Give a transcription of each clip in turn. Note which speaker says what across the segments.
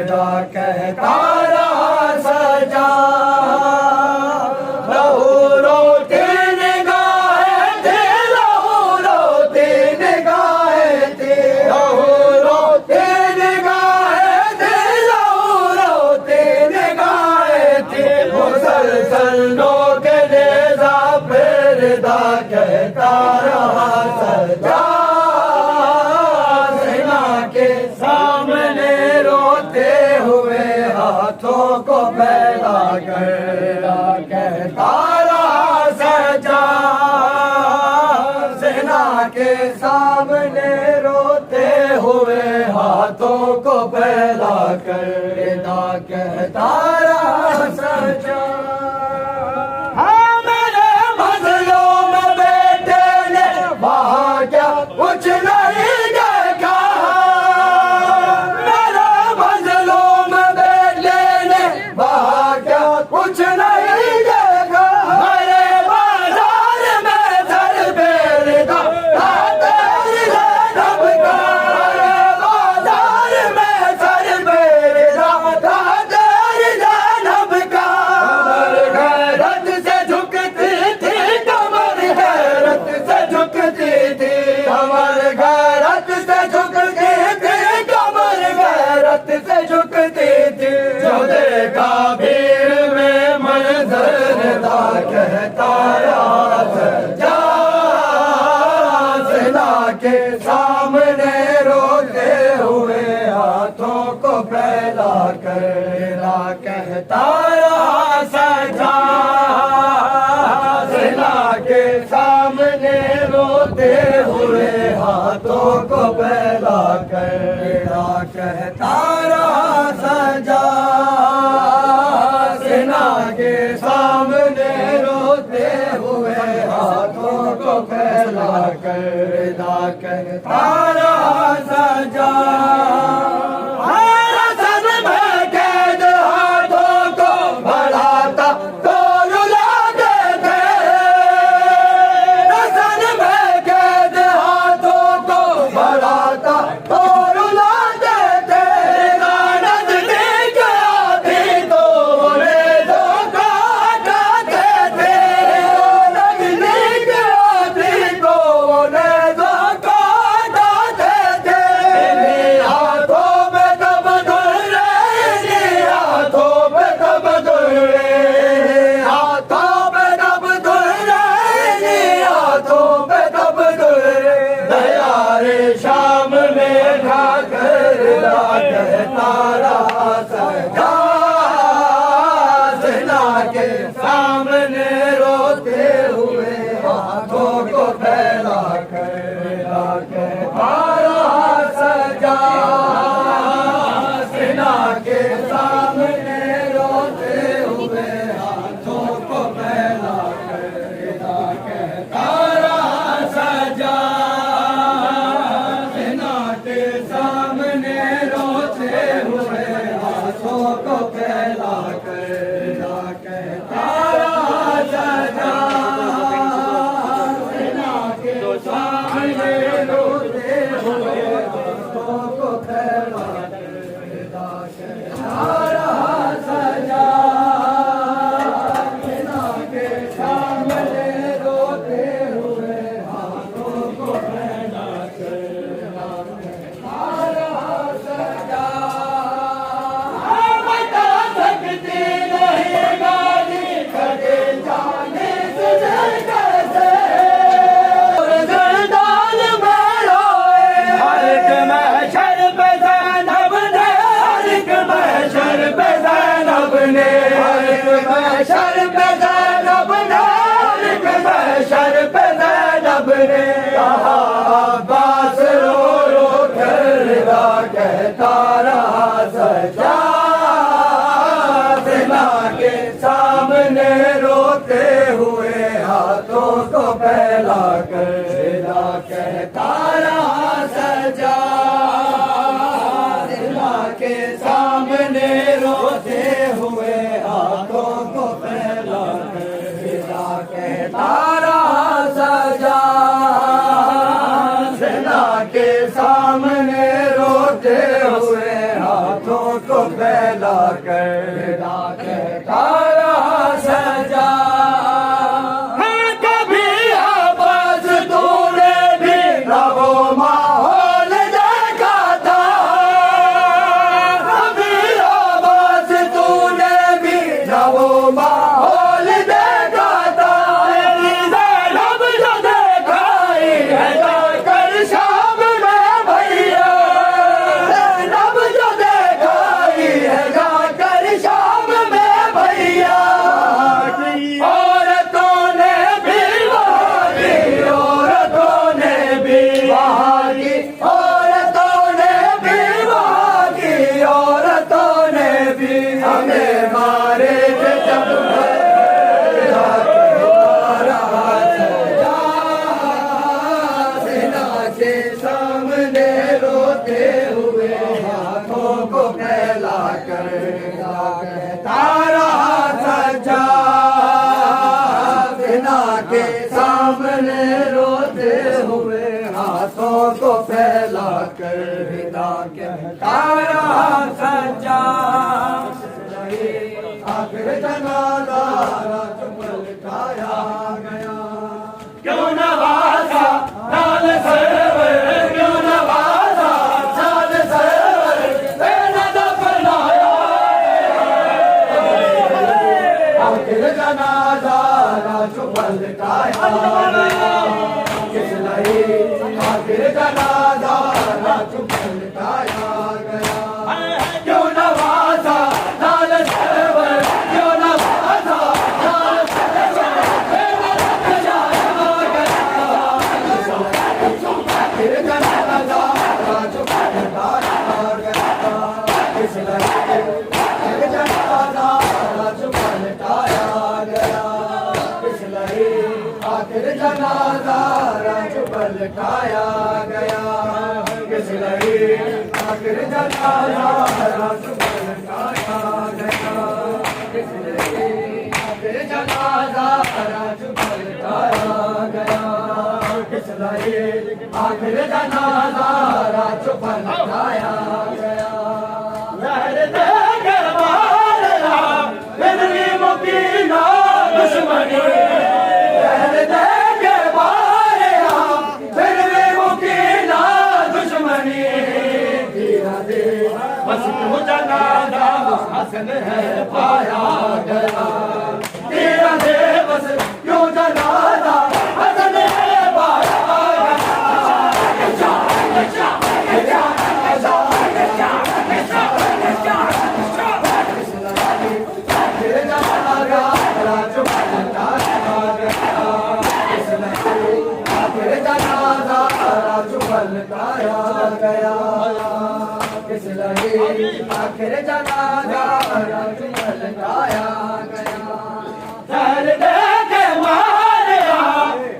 Speaker 1: कहता रहा सजा लहू रोते निगाहें थे, लहू रोते निगाहें थे, लहू रोते निगाहें थे, लहू रोते निगाहें थे। मुसलसल के नेज़ा फिरदा कहता रहा सजा ज़िना के सामने रोते हुए हाथों को फैला कर कहता रहा सजा ज़िना के सामने रोते हुए हाथों को फैला कर कहता रहा सजा। कुछ नहीं देखा मेरे मंजिलों में बेटे ने वहाँ क्या कुछ नहीं देखा। मेरे बाजार में सर फेरता तेरी जैनब का, मेरे बाजार में सर फेरता तेरी जैनब का। कमर गैरत से झुकती थी, कमर गैरत से झुकती थी, कमर गैरत से झुकती थी, कमर गैरत से झुकती थी। जो देखा भीड़ में मंजर था कहता रहा सजा ज़िना के सामने रोते हुए हाथों को फैला कर कहता रहा सजा ज़िना के सामने रोते हुए हाथों को फैला कर कहता रहा सजा ज़िना के सामने रोते हुए हाथों को फैला कर कहता रहा सजा। शाम में ठाकर कहता रहा सजा ज़िना के सामने रोते हुए हाथों को फैला कर कहता रहा सजा ज़िना के सामने रोते हुए हाथों को फैला कर कहता रहा सजा सामने रोते हुए हाथों को फैला कर कहता रहा सजा ज़िना के सामने रोते हुए हाथों को फैला कर कहता रहा सजा ज़िना के सामने रोते हुए हाथों को फैला कर महशर पे ज़ैनब ने, महशर पे ज़ैनब ने कहा अब्बास रो रो कर कहता रहा सजा ज़िना के सामने रोते हुए हाथों को फैला कर कहता रहा सजा ज़िना के सामने रोते हुए हाथों को फैला कर कहता रहा सजा ज़िना के सामने रोते हुए हाथों को फैला कर विदा कहता रहा सजा। कभी आवाज तूने भी न वो माहौल देखा था, कभी आवाज तूने भी न वो माहौल देखा था। ज़ैनब जो देखाई है जाकर शाम में भैया, ज़ैनब जो देखाई है जाकर शाम में भैया। औरतों ने भी वहाँ की, औरतों ने भी वहाँ की, औरतों ने भी वहाँ की, औरतों ने भी हमें मारे जब के सामने रोते हुए हाथों को फैला कर तारा सजा। बिना के सामने रोते हुए हाथों को फैला कर विदा के तारा सजा। आखिर जनाजा पलटाया गया, क्यों नवाजा लाल सरवर, क्यों नवाजा लाल सरवर, मैंने दफनाया। आखिर जनाजा राजू पलटाया गया, किस लिए आखिर जनाजा राजू पलटाया गया। क्यों नवाजा लाल सरवर, क्यों नवाजा लाल सरवर, मैंने दफनाया गया। आखिर जनाजा राजू पलटाया गया, किस लिए आखिर जनाजा राजू पलटाया गया, किस लिए आखिर जनाजा राजू पलटाया गया, किस लिए आखिर जनाजा राजू पलटाया गया, किस लिए आखिर जनाजा राजू पलटाया गया, किस लिए आखिर जनाजा राजू पलटाया गया। लहर दे के मारा फिर भी मुकीना दुश्मनी, लहर दे के मारा फिर भी मुकीना दुश्मनी। धीरा दे बस तू जनाजा हसन है पाया गया, धीरा दे बस क्यों जनाजा हसन है पाया पलटाया गया, किस लिए आखिर जनाजा राजू पलटाया गया। जहर दे के मारा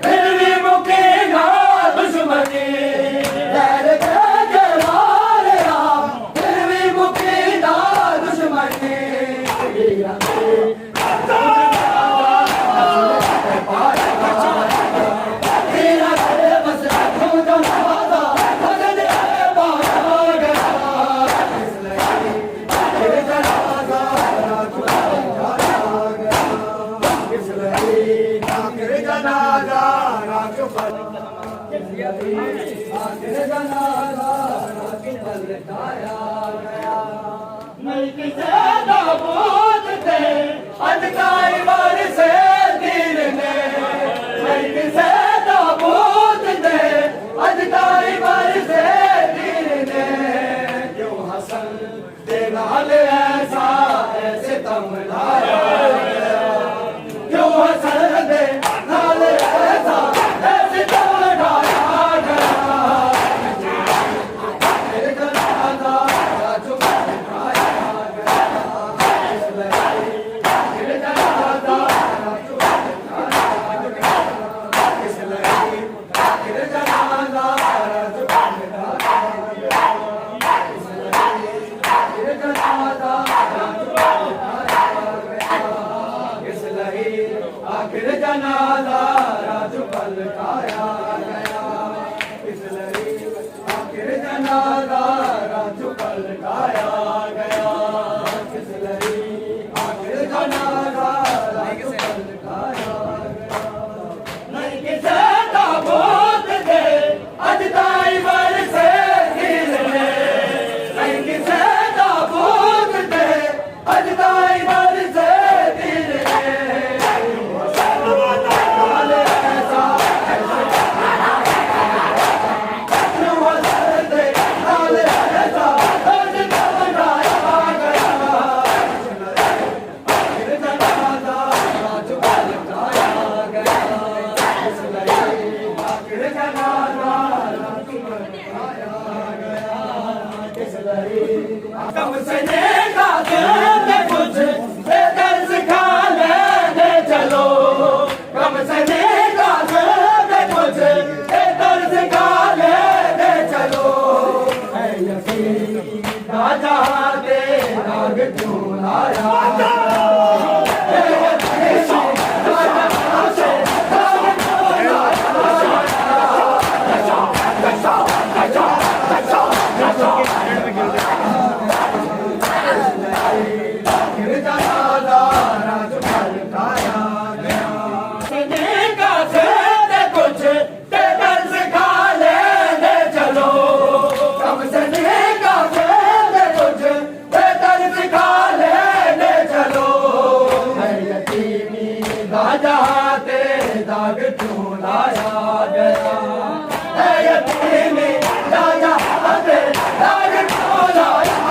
Speaker 1: फिर भी मुकीना दुश्मनी, जहर दे के मारा फिर भी मुकीना दुश्मनी। आखिर जनाजा राजू पलटाया गया। मलिक से ताबूत थे अजकाई बरसे दीन ने, मलिक से ताबूत थे अजकाई बरसे दीन ने। क्यों हसन दे नाल ऐसा ऐसे तम लाया, क्यों हसन दे नाल ऐसा ऐसे तम लाया। आखिर जनाजा राजू पलटाया गया, इसलिए आखिर जनाजा राजू पलटाया गया। क्यों लाया दाग क्यों लाया गया है यतीमी राजा तेरे दाग क्यों लाया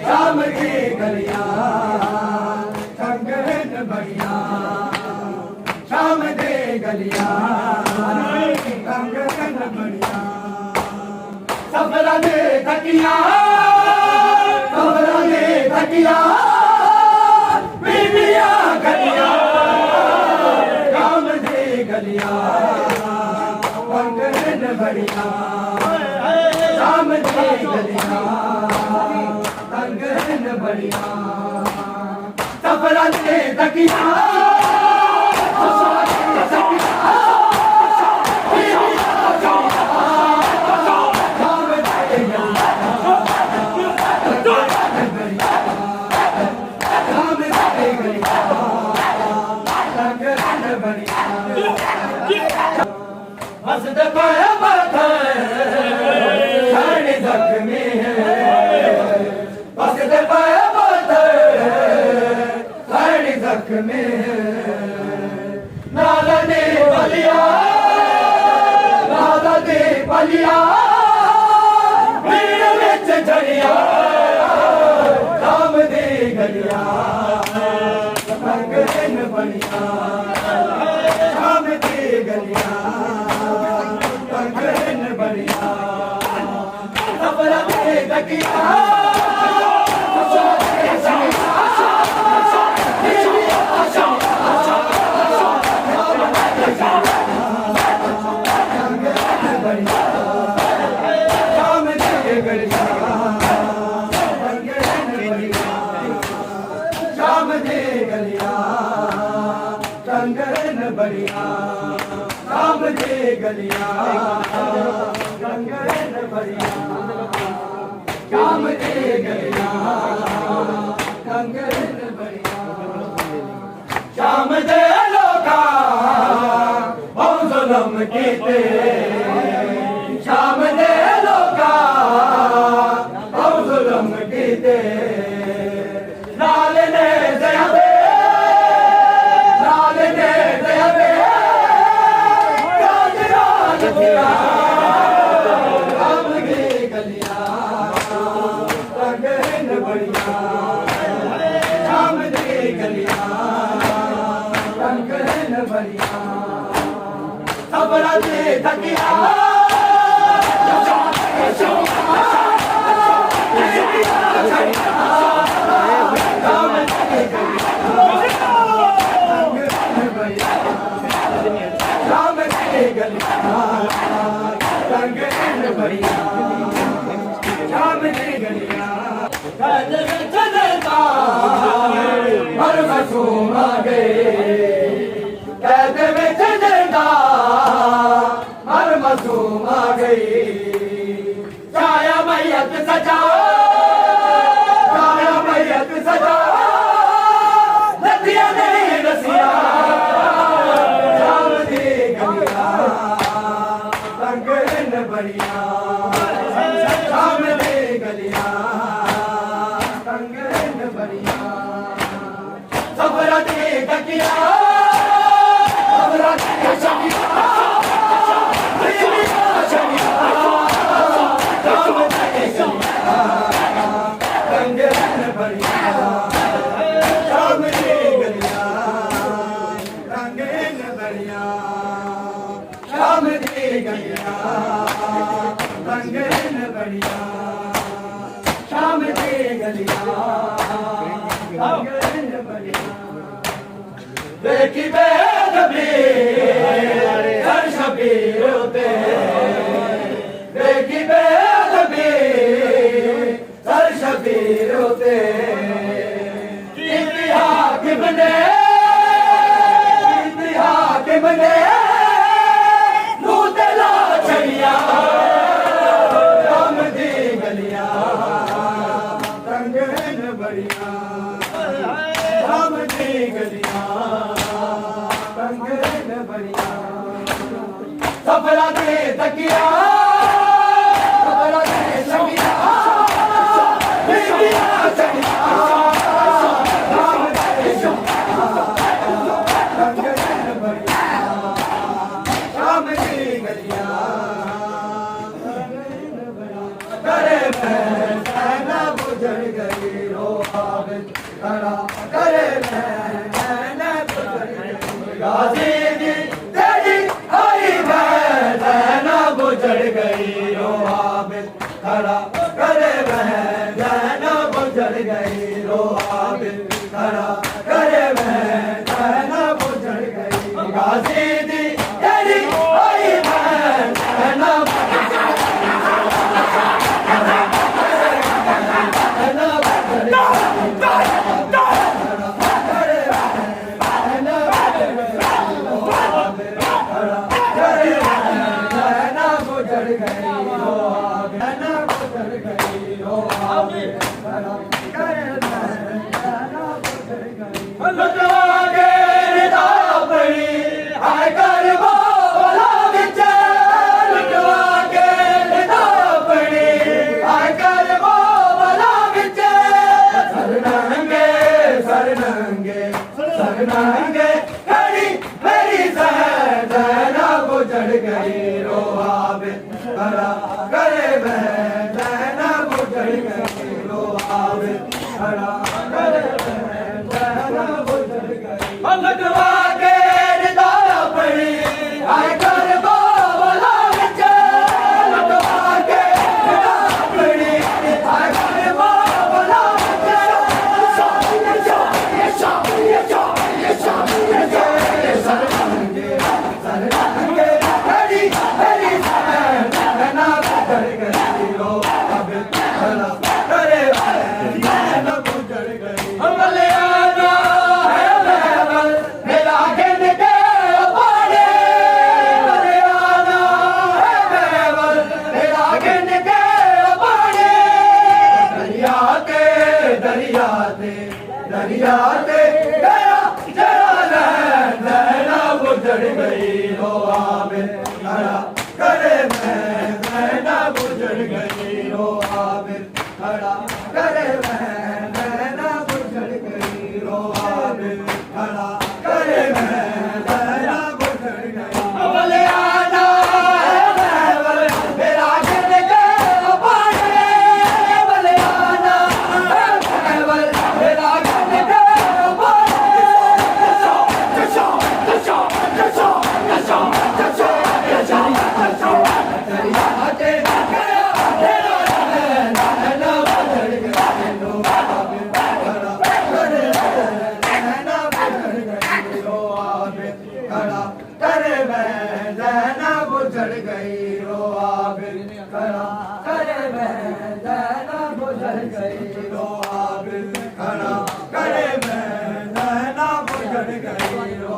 Speaker 1: शाम की गलियां कंगन बढ़िया शाम दे गलियां कंगन बढ़िया सफरा दे तकिया बीबिया गलिया काम दे गलिया कंगन बढ़िया शाम दे गलिया कंगन बढ़िया सफरा दे तकिया हंसते पाया साड़ी जख्मी है हंसते पाया साड़ी जख्मी है नाला दे बलिया भीड़ विच झड़िया काम दे गलिया कंगन बढ़िया शाम दे गलिया कंगन बढ़िया सफरा दे तकिया शाम दे गलिया कंगन बढ़िया शाम दे गलिया कंगन बढ़िया शाम दे गलिया कंगन बढ़िया शाम दे लोका बहुत जुल्म कीते शाम दे लोका बहुत जुल्म कीते लाल ने दया दे काम दे गलिया कंगन बढ़िया शाम दे गलिया कंगन बढ़िया सफरा दे तकिया कंगन बढ़िया शाम दे गलिया कद विच जलता हर मासूम आ गए कद विच जलता हर मासूम आ गई छाया मैयत सजा नदिया नहीं रसिया शाम दे गलिया कंगन बढ़िया शाम दे गलिया कंगन बढ़िया सफरा दे तकिया कंगन बढ़िया शाम दे गलिया कंगन बढ़िया शाम दे गलिया कंगन बढ़िया शाम दे गलिया कंगन बढ़िया देखी बेदबी सर शबीर उते देखी बेदबी सर शबीर उते कीती हाकिम ने नूं ते ला छड़िया राम दी गलियां तंग न बड़ियां राम दी गलियां तंग न बड़ियां सफरा दे तकिया सफरा दे छड़िया बीबियां छड़िया राम दे तंग न बड़ियां राम दी गलियां करे मैं बुझड़ गई रो आबिद खड़ा करे मैं बुझड़ गई गाजी दी तेरी आई मैं बुझड़ गई रो आबिद खड़ा करे मैं बुझड़ गई रो आबिद खड़ा करे मैं बुझड़ गई गाजी दी तेरी आई मैं सरनांगे खड़ी मेरी सहना गुजर गई रो आबिद खड़ा करे सहना गुजर गई रो आबिद खड़ा करे सहना गुजर गई लगवा के निदा पड़ी आए कर बावला विच लगवा के निदा पड़ी आए कर बावला दरिया ते गया जरा नैना बुझड़ गई रो आबिद खड़ा करे नैना बुझड़ गई रो आबिद खड़ा करे नैना बुझड़ गई रो आबिद खड़ा करे नैना बुझड़ गई अवले आना मेरा गिर के पाड़े अवले आना मेरा बुझड़ गई रो आबिद खड़ा करे नैना बुझड़ गई रो आबिद खड़ा करे नैना बुझड़ गई रो